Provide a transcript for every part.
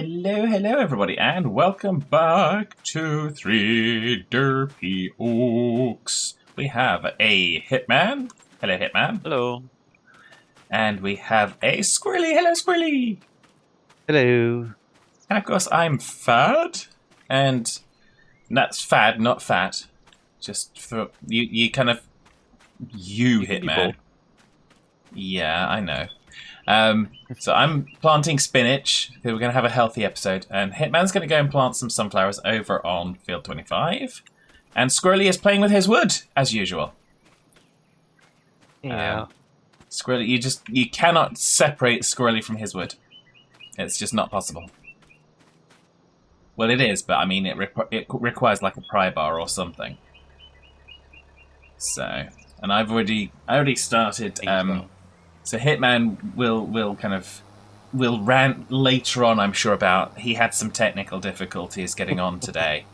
Hello, everybody, and welcome back to 3 Derpy Oaks. We have a Hitman. Hello, Hitman. Hello. And we have a Squirrelly. Hello, Squirrelly. Hello. And of course, I'm Fad. And that's Fad, not fat. Just for you kind of. You Hitman. Yeah, I know. So I'm planting spinach. We're going to have a healthy episode. And Hitman's going to go and plant some sunflowers over on field 25. And Squirrelly is playing with his wood, as usual. Yeah. Squirrelly, you cannot separate Squirrelly from his wood. It's just not possible. Well, it is, but I mean, it requires like a pry bar or something. So, and I already started. So Hitman will rant later on, I'm sure, about he had some technical difficulties getting on today.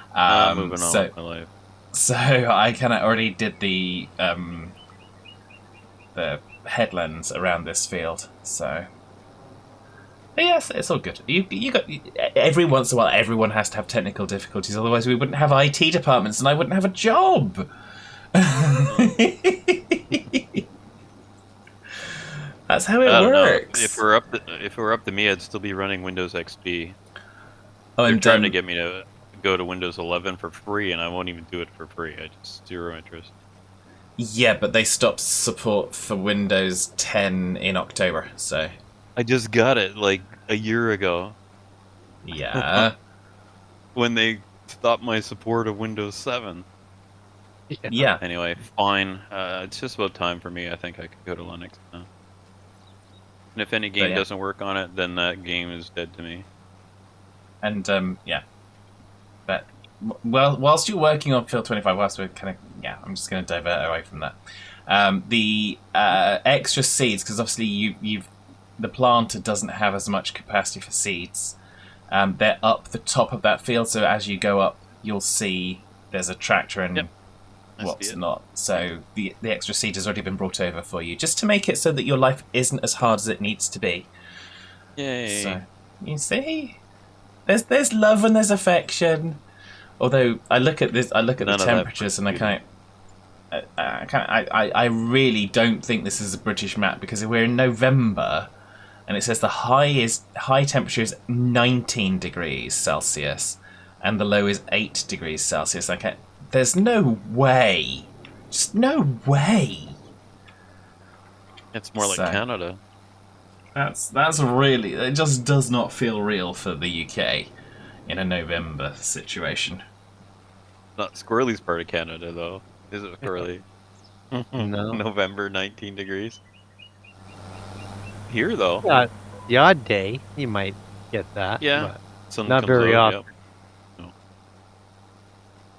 Moving on with my life. So I kind of already did the headlands around this field. So, but yes, it's all good. You got every once in a while, everyone has to have technical difficulties. Otherwise, we wouldn't have IT departments, and I wouldn't have a job. That's how it works. If it were up to me, I'd still be running Windows XP. Oh, They're trying to get me to go to Windows 11 for free, and I won't even do it for free. I just zero interest. Yeah, but they stopped support for Windows 10 in October, so. I just got it like a year ago. Yeah. When they stopped my support of Windows 7. Yeah. Anyway, fine. It's just about time for me. I think I could go to Linux now. And if any game doesn't work on it, then that game is dead to me. And, yeah. But, well, whilst you're working on Field 25, whilst we're kind of, yeah, I'm just going to divert away from that. The extra seeds, because obviously the planter doesn't have as much capacity for seeds. They're up the top of that field, so as you go up, you'll see there's a tractor and what's not. So the extra seed has already been brought over for you, just to make it so that your life isn't as hard as it needs to be. Yay! So you see, there's love and there's affection. Although I look at the temperatures and I really don't think this is a British map, because we're in November, and it says the high temperature is 19 degrees Celsius, and the low is 8 degrees Celsius. There's no way. Just no way. It's more like Canada. That's really... It just does not feel real for the UK in a November situation. Not Squirrelly's part of Canada, though. Is it Squirrelly? No. November, 19 degrees. Here, though. Yeah, the odd day, you might get that. Yeah. But not very often. Yep.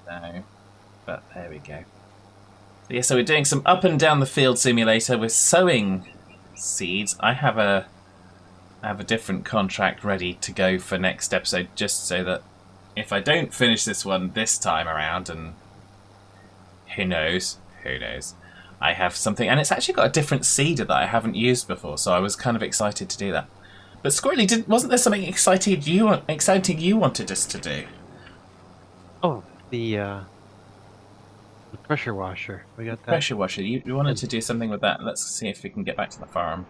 No. But there we go. So, yeah, so we're doing some up and down the field simulator. We're sowing seeds. I have a different contract ready to go for next episode, just so that if I don't finish this one this time around, and who knows, I have something, and it's actually got a different seeder that I haven't used before, so I was kind of excited to do that. But Squirrelly, wasn't there something exciting you wanted us to do? Oh, the pressure washer. We got that. Pressure washer. You wanted to do something with that. Let's see if we can get back to the farm.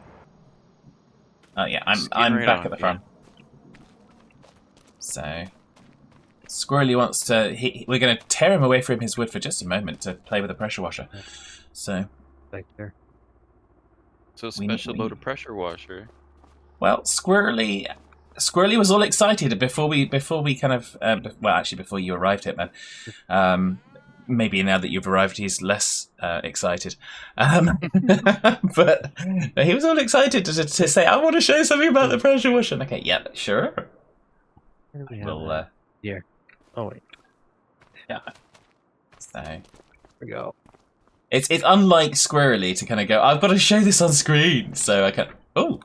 Oh yeah, I'm back at the farm. So Squirrelly wants to. We're going to tear him away from his wood for just a moment to play with the pressure washer. So. Right there. So special about a pressure washer. Well, Squirrelly was all excited before we kind of. Well, actually, before you arrived, Hitman. Maybe now that you've arrived, he's less excited. But he was all excited to say, "I want to show something about the pressure washer." Okay, yeah, sure. We'll. Here. Oh wait. Yeah. So. Here we go. It's unlike Squirrelly to kind of go, "I've got to show this on screen," so I can. Oh,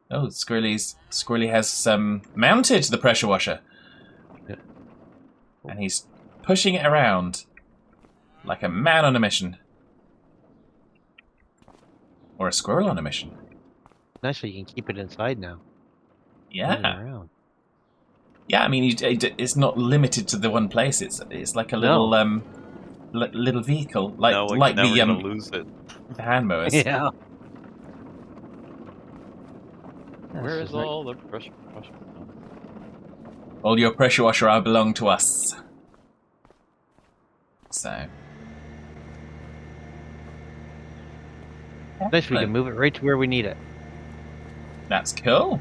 Squirrelly has mounted the pressure washer, and he's pushing it around like a man on a mission, or a squirrel on a mission. Actually, you can keep it inside now. moving Yeah. around. Yeah, I mean, it's not limited to the one place. It's like a little little vehicle, like Now like we're the gonna lose it. hand mowers. Yeah. Where is all the pressure washer? All your pressure washer are belong to us. So. Nice, we can move it right to where we need it. That's cool.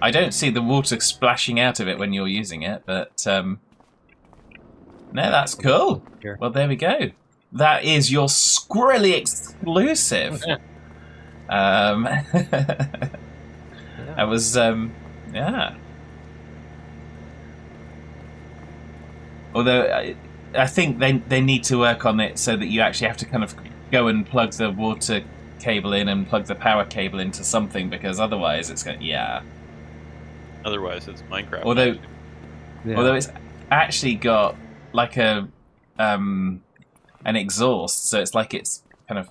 I don't see the water splashing out of it when you're using it, but no, that's cool. Here. Well, there we go. That is your Squirrelly exclusive. That was yeah. Although I think they need to work on it so that you actually have to kind of go and plug the water cable in and plug the power cable into something, because otherwise it's going Otherwise, it's Minecraft. Although it's actually got like a an exhaust, so it's like it's kind of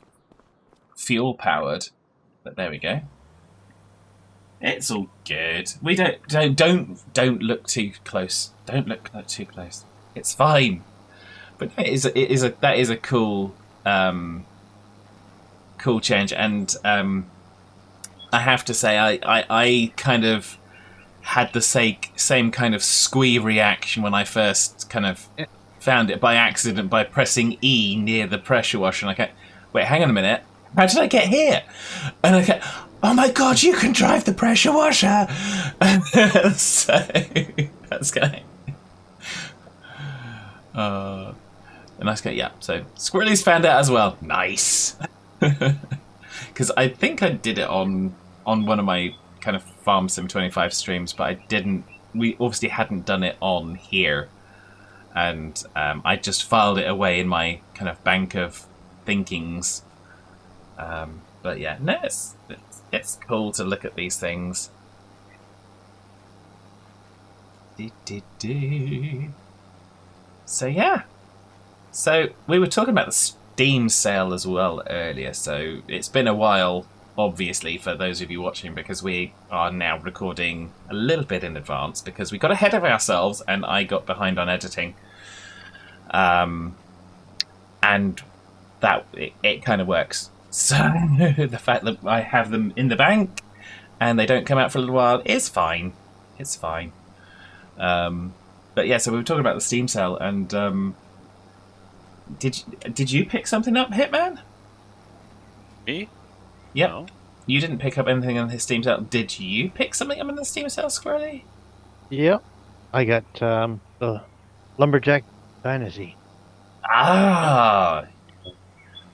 fuel powered. But there we go. It's all good. We don't look too close. Don't look too close. It's fine. But that is a cool cool change, and I have to say I kind of had the same kind of squee reaction when I first kind of found it by accident by pressing E near the pressure washer, and I go, wait, hang on a minute, how did I get here? And I go, oh my god, you can drive the pressure washer. So that's going. A nice guy, yeah. So Squirrelly's found out as well. Nice. Because I think I did it on one of my kind of Farm Sim 25 streams, but I didn't. We obviously hadn't done it on here, and I just filed it away in my kind of bank of thinkings. But yeah, no, it's cool to look at these things. So yeah, so we were talking about the Steam sale as well earlier. So it's been a while, obviously, for those of you watching, because we are now recording a little bit in advance because we got ahead of ourselves and I got behind on editing. And that it kind of works. So the fact that I have them in the bank and they don't come out for a little while is fine. It's fine. But yeah, so we were talking about the Steam sale, and did you pick something up, Hitman? Me? Yep. No. You didn't pick up anything on the Steam sale. Did you pick something up on the Steam sale, Squirrelly? Yep. I got the Lumberjack Dynasty. Ah,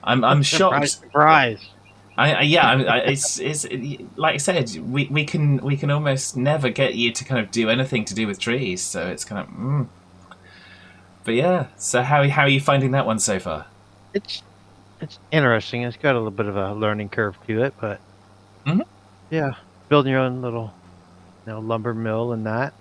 I'm shocked. Surprise! It's like I said, we can almost never get you to kind of do anything to do with trees, so it's kind of. But yeah, so how are you finding that one so far? It's interesting. It's got a little bit of a learning curve to it, but yeah, building your own little lumber mill and that.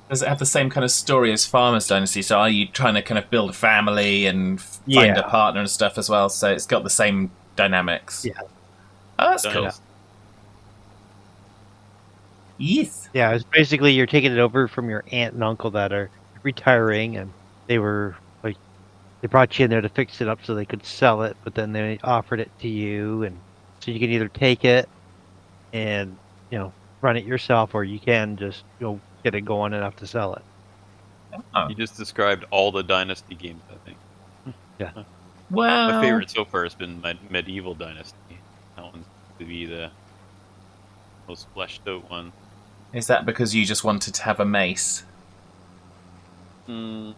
Does it have the same kind of story as Farmer's Dynasty? So are you trying to kind of build a family and find a partner and stuff as well? So it's got the same dynamics. Yeah. Oh, that's cool. Yes. Yeah, it's basically you're taking it over from your aunt and uncle that are retiring, and they were like, they brought you in there to fix it up so they could sell it, but then they offered it to you, and so you can either take it and run it yourself, or you can just get it going enough to sell it. Oh. You just described all the Dynasty games, I think. Yeah. Well, my favorite so far has been my Medieval Dynasty. That one's to be the most fleshed out one. Is that because you just wanted to have a mace? No.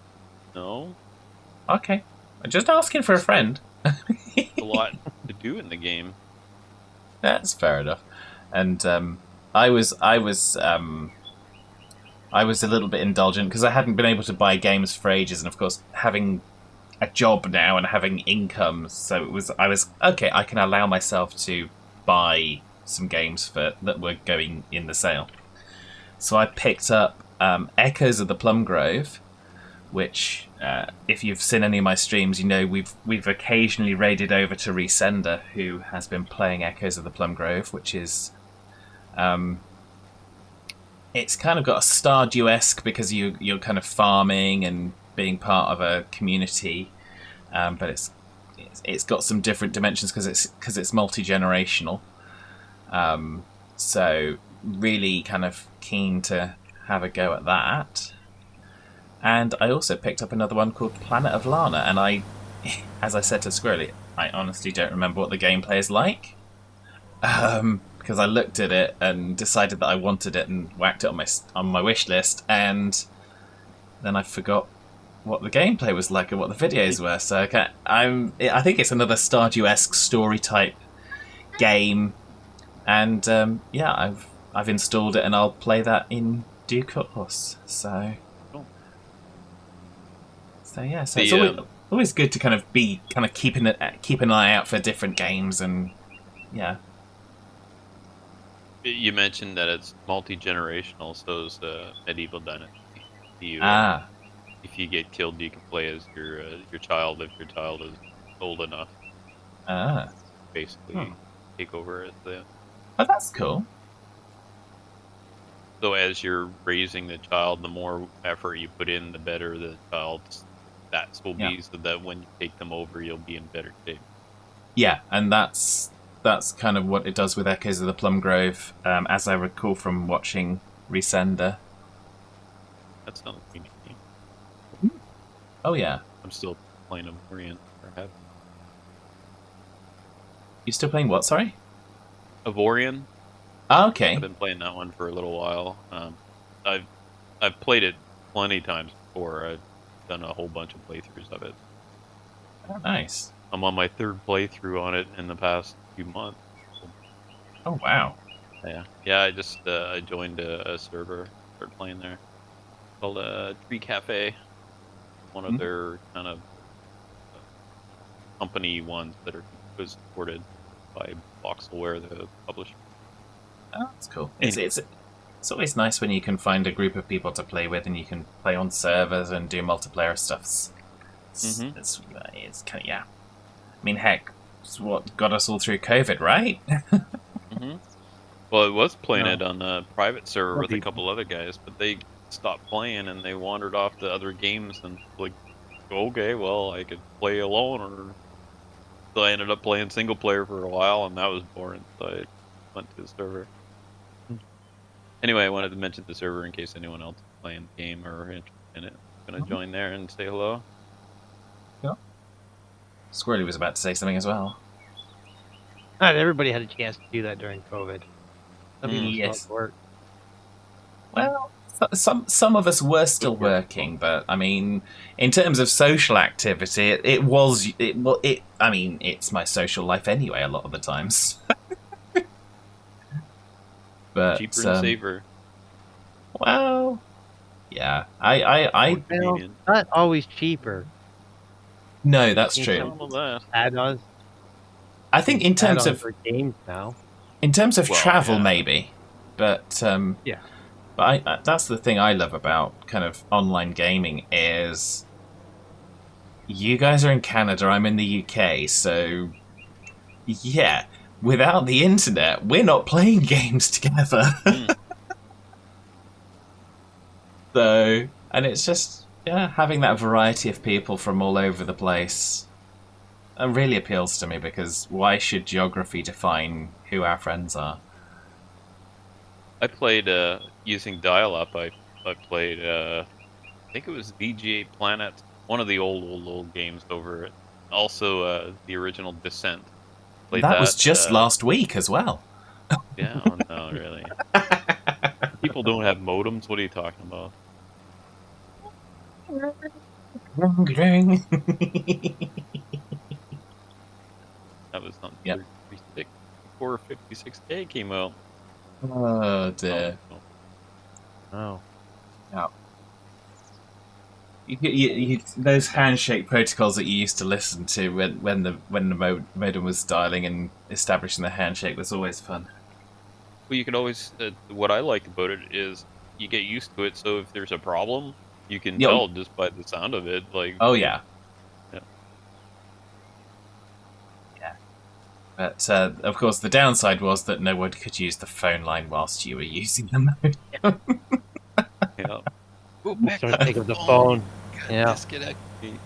Okay. I'm just asking for a friend. A lot to do in the game. That's fair enough. And I was a little bit indulgent because I hadn't been able to buy games for ages, and of course having a job now and having income, so I was okay. I can allow myself to buy some games that were going in the sale. So I picked up Echoes of the Plum Grove, which if you've seen any of my streams, we've occasionally raided over to Resender, who has been playing Echoes of the Plum Grove, which is it's kind of got a Stardew-esque because you're kind of farming and being part of a community, but it's got some different dimensions because it's multi-generational. So really kind of keen to have a go at that. And I also picked up another one called Planet of Lana, and as I said to Squirrelly, I honestly don't remember what the gameplay is like. Because I looked at it and decided that I wanted it and whacked it on my wish list, and then I forgot what the gameplay was like and what the videos were. So I think it's another Stardew-esque story type game, and I've installed it and I'll play that in due course. So it's always good to kind of be keep an eye out for different games, and yeah. You mentioned that it's multi-generational, so is Medieval Dynasty. If you get killed, you can play as your child if your child is old enough. Basically, take over as the. Oh, that's cool. So as you're raising the child, the more effort you put in, the better the child's stats will be, so that when you take them over, you'll be in better shape. Yeah, and that's kind of what it does with Echoes of the Plum Grove, as I recall from watching Resender. That's not a game. Oh yeah. I'm still playing Avorion. You still playing what? Sorry. Avorion. Oh, okay. I've been playing that one for a little while. I've played it plenty times before. I've done a whole bunch of playthroughs of it. Oh, nice. I'm on my third playthrough on it in the past few months. Oh wow. Yeah. I just I joined a server, started playing there, called Tree Cafe. One of their kind of company ones that was supported by Voxelware, the publisher. Oh, that's cool. It's always nice when you can find a group of people to play with, and you can play on servers and do multiplayer stuff. It's kind of, yeah. I mean, heck, it's what got us all through COVID, right? Well, I was playing it on a private server with a couple other guys, but they stopped playing and they wandered off to other games, and like, okay, well, I could play alone, or so I ended up playing single player for a while, and that was boring, so I went to the server. Anyway, I wanted to mention the server in case anyone else is playing the game or interested in it. I'm gonna join there and say hello. Yeah. Squirrelly was about to say something as well. Not everybody had a chance to do that during COVID. Some people Yes. still had to work. Well, some of us were still working, but I mean, in terms of social activity, I mean, it's my social life anyway. A lot of the times. But Cheaper and safer. Well, yeah, I Well, not always cheaper. no, that's true. Some of that. Add-ons. I think in terms add-ons of for games now. travel, yeah. maybe, but Yeah. But that's the thing I love about kind of online gaming is you guys are in Canada, I'm in the UK, so yeah, without the internet, we're not playing games together. So, and it's just, having that variety of people from all over the place really appeals to me, because why should geography define who our friends are? I played using dial-up. I played I think it was VGA Planet, one of the old games over it. Also the original Descent. Played that was just last week as well. Yeah, oh no, really. People don't have modems. What are you talking about? That was something. Yep. Before 56K came out. Oh dear. Oh. Yeah. You, those handshake protocols that you used to listen to when the modem was dialing and establishing the handshake was always fun. Well, you can always. What I like about it is you get used to it. So if there's a problem, you can tell just by the sound of it. Like. Oh yeah. Yeah. Yeah. But of course, the downside was that no one could use the phone line whilst you were using the modem. Yeah. Start taking the phone. Yeah. Disconnect. You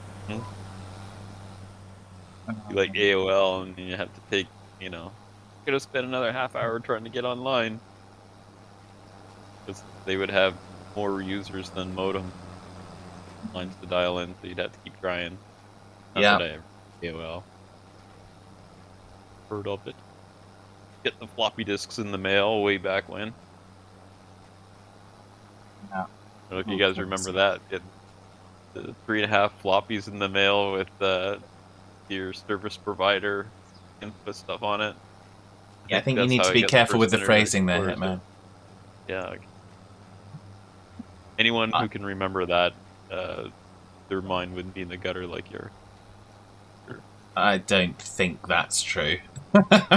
like AOL, and you have to take, could have spent another half hour trying to get online. Because they would have more users than modem lines to dial in, so you'd have to keep trying. Not Yeah. that I ever AOL. Heard of it. Get the floppy disks in the mail way back when. Yeah. I don't know if you guys remember that. Get the 3.5 floppies in the mail with your service provider input stuff on it. Yeah, I think you that's need how to I be got careful with first the Internet phrasing there, Explorer, Hitman. Yeah. Okay. Anyone who can remember that, their mind wouldn't be in the gutter like yours. I don't think that's true.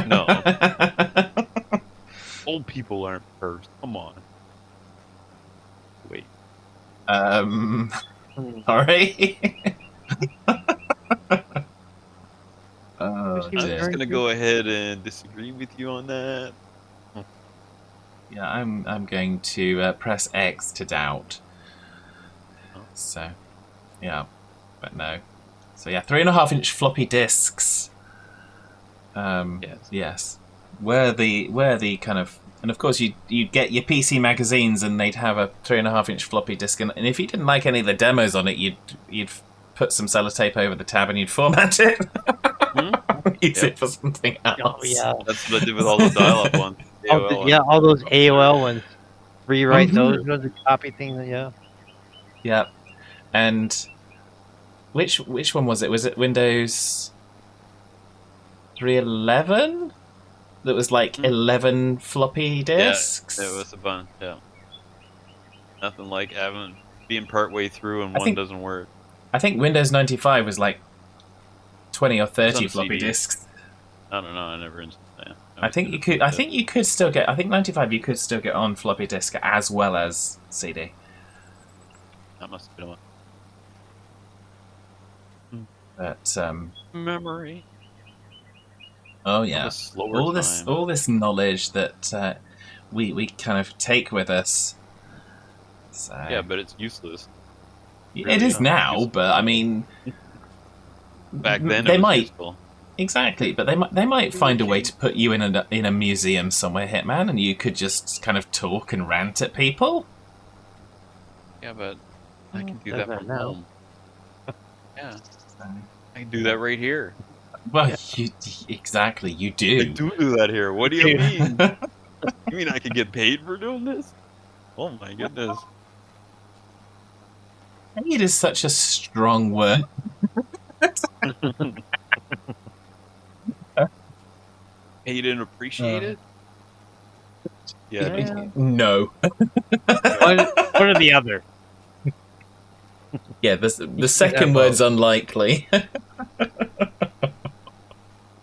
No. Old people aren't pervs. Come on. Wait. Sorry. Oh, Was he I'm dear. just gonna go ahead and disagree with you on that. Yeah, I'm going to press X to doubt. Oh. So, yeah, but no. So yeah, 3.5-inch floppy disks. Yes. Yes. Where the kind of, and of course you'd get your PC magazines and they'd have a 3.5-inch floppy disk, and if you didn't like any of the demos on it, you'd put some sellotape over the tab and you'd format it. Use it for something else. Oh yeah. That's what I did with all the dial-up ones. AOL Yeah, all those AOL ones. Rewrite Mhm. those ones, copy things. Yeah. Yeah. And which one was it? Was it Windows 3.11? That was like 11 floppy disks? Yeah, it was a bunch, yeah. Nothing like being part way through and I one think- doesn't work. I think Windows 95 was like 20 or 30 on floppy CD. disks. I don't know, I never installed that. I think you could. I think you could still get. I think 95 you could still get on floppy disk as well as CD. That must have been one. But Memory. oh yeah, A slower all time. this knowledge that we kind of take with us. So, Yeah, but it's useless. it really is not now. useful. But I mean, Back then, they it was might. useful. Exactly, but they might find a way to put you in a museum somewhere, Hitman, and you could just kind of talk and rant at people. Yeah, but I can do does that that from now. home. Yeah, I can do that right here. Well, you exactly you I do. do that here. What do you mean? You mean I could get paid for doing this? Oh my goodness. Paid is such a strong word. Paid and appreciated? Yeah, Yeah. No. One or the other. Yeah, the second word's unlikely.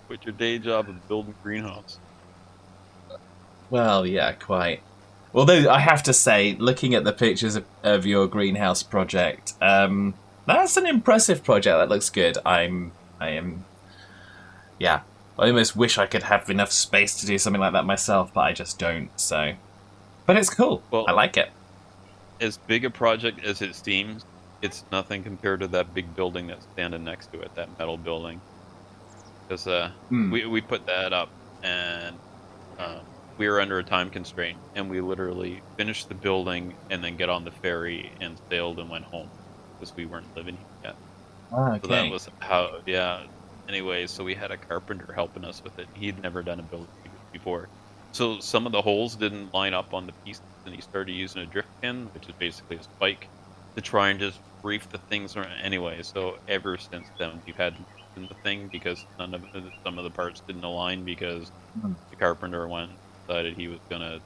quit your day job of building greenhouse. Well, yeah, quite. Although I have to say, looking at the pictures of your greenhouse project, that's an impressive project. That looks good. I almost wish I could have enough space to do something like that myself, but I just don't. So, but it's cool. Well, I like it. As big a project as it seems, it's nothing compared to that big building that's standing next to it, that metal building. Because we put that up, and we were under a time constraint, and we literally finished the building and then get on the ferry and sailed and went home because we weren't living here yet. Okay. So that was how, yeah. Anyway, so we had a carpenter helping us with it. He'd never done a building before. So some of the holes didn't line up on the pieces, and he started using a drift pin, which is basically a spike, to try and just reef the things around. Anyway, so ever since then, we've had the thing because some of the parts didn't align because the carpenter decided he was going to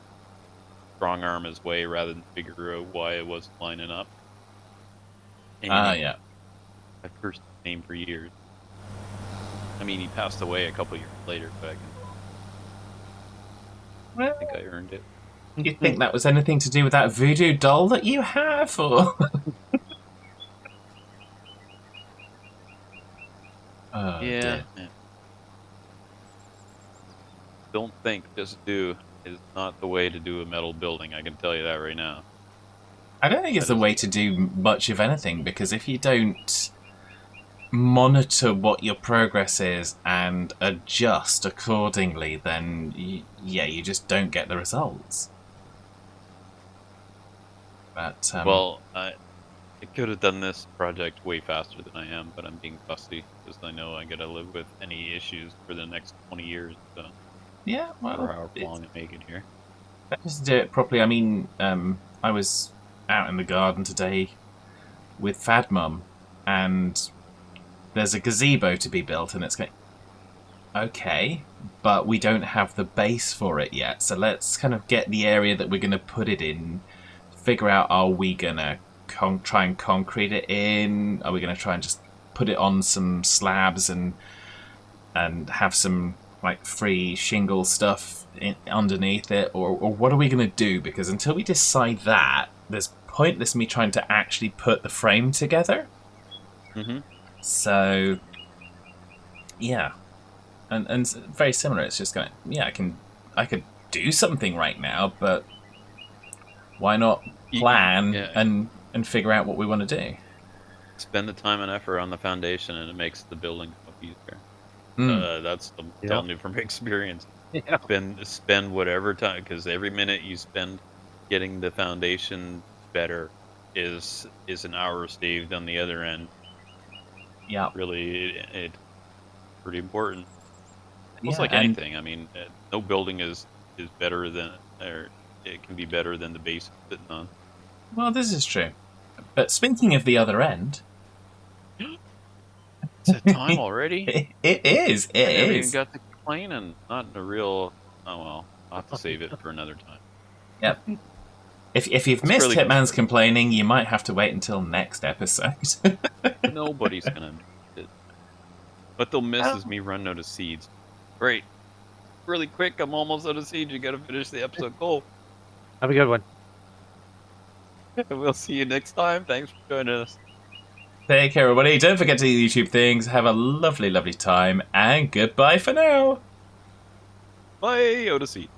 strong arm his way rather than figure out why it wasn't lining up. Yeah. I've cursed his name for years. I mean, he passed away a couple years later, but I think I earned it. You think that was anything to do with that voodoo doll that you have, or? Oh, Yeah. dear. don't think, just do is not the way to do a metal building. I can tell you that right now. I don't think it's the way to do much of anything, because if you don't monitor what your progress is and adjust accordingly, then you just don't get the results. But Well, I could have done this project way faster than I am, but I'm being fussy because I know I gotta live with any issues for the next 20 years. So, yeah, or well, however long I make it here. just do it properly. I mean, I was out in the garden today with Fad Mum, and there's a gazebo to be built, and it's going, okay, but we don't have the base for it yet, so let's kind of get the area that we're going to put it in, figure out, are we going to try and concrete it in, are we going to try and just put it on some slabs and have some like free shingle stuff underneath it, or what are we going to do? Because until we decide that, there's pointless me trying to actually put the frame together. Mm-hmm. So, yeah, and very similar. It's just going, yeah, I could do something right now, but why not plan and figure out what we want to do? Spend the time and effort on the foundation, and it makes the building much easier. That's I'm telling you from experience. Yeah. Spend whatever time, because every minute you spend getting the foundation better is an hour saved on the other end. Yeah, Really, it's pretty important. It's yeah, like and- anything. I mean, no building is better than, or it can be better than the base it's sitting on. Well, this is true. But speaking of the other end, It's a time already. it is. I It never even is. got to complain, and not in a real. Oh well, I'll have to save it for another time. Yep. If you've It's missed really Hitman's good. complaining, you might have to wait until next episode. Nobody's gonna miss it. What they'll miss is me running out of seeds. Great. Really quick, I'm almost out of seeds. You gotta finish the episode. Go. Have a good one. We'll see you next time. Thanks for joining us. Take care, everybody. Don't forget to do YouTube things. Have a lovely, lovely time, and goodbye for now. Bye, out of seeds.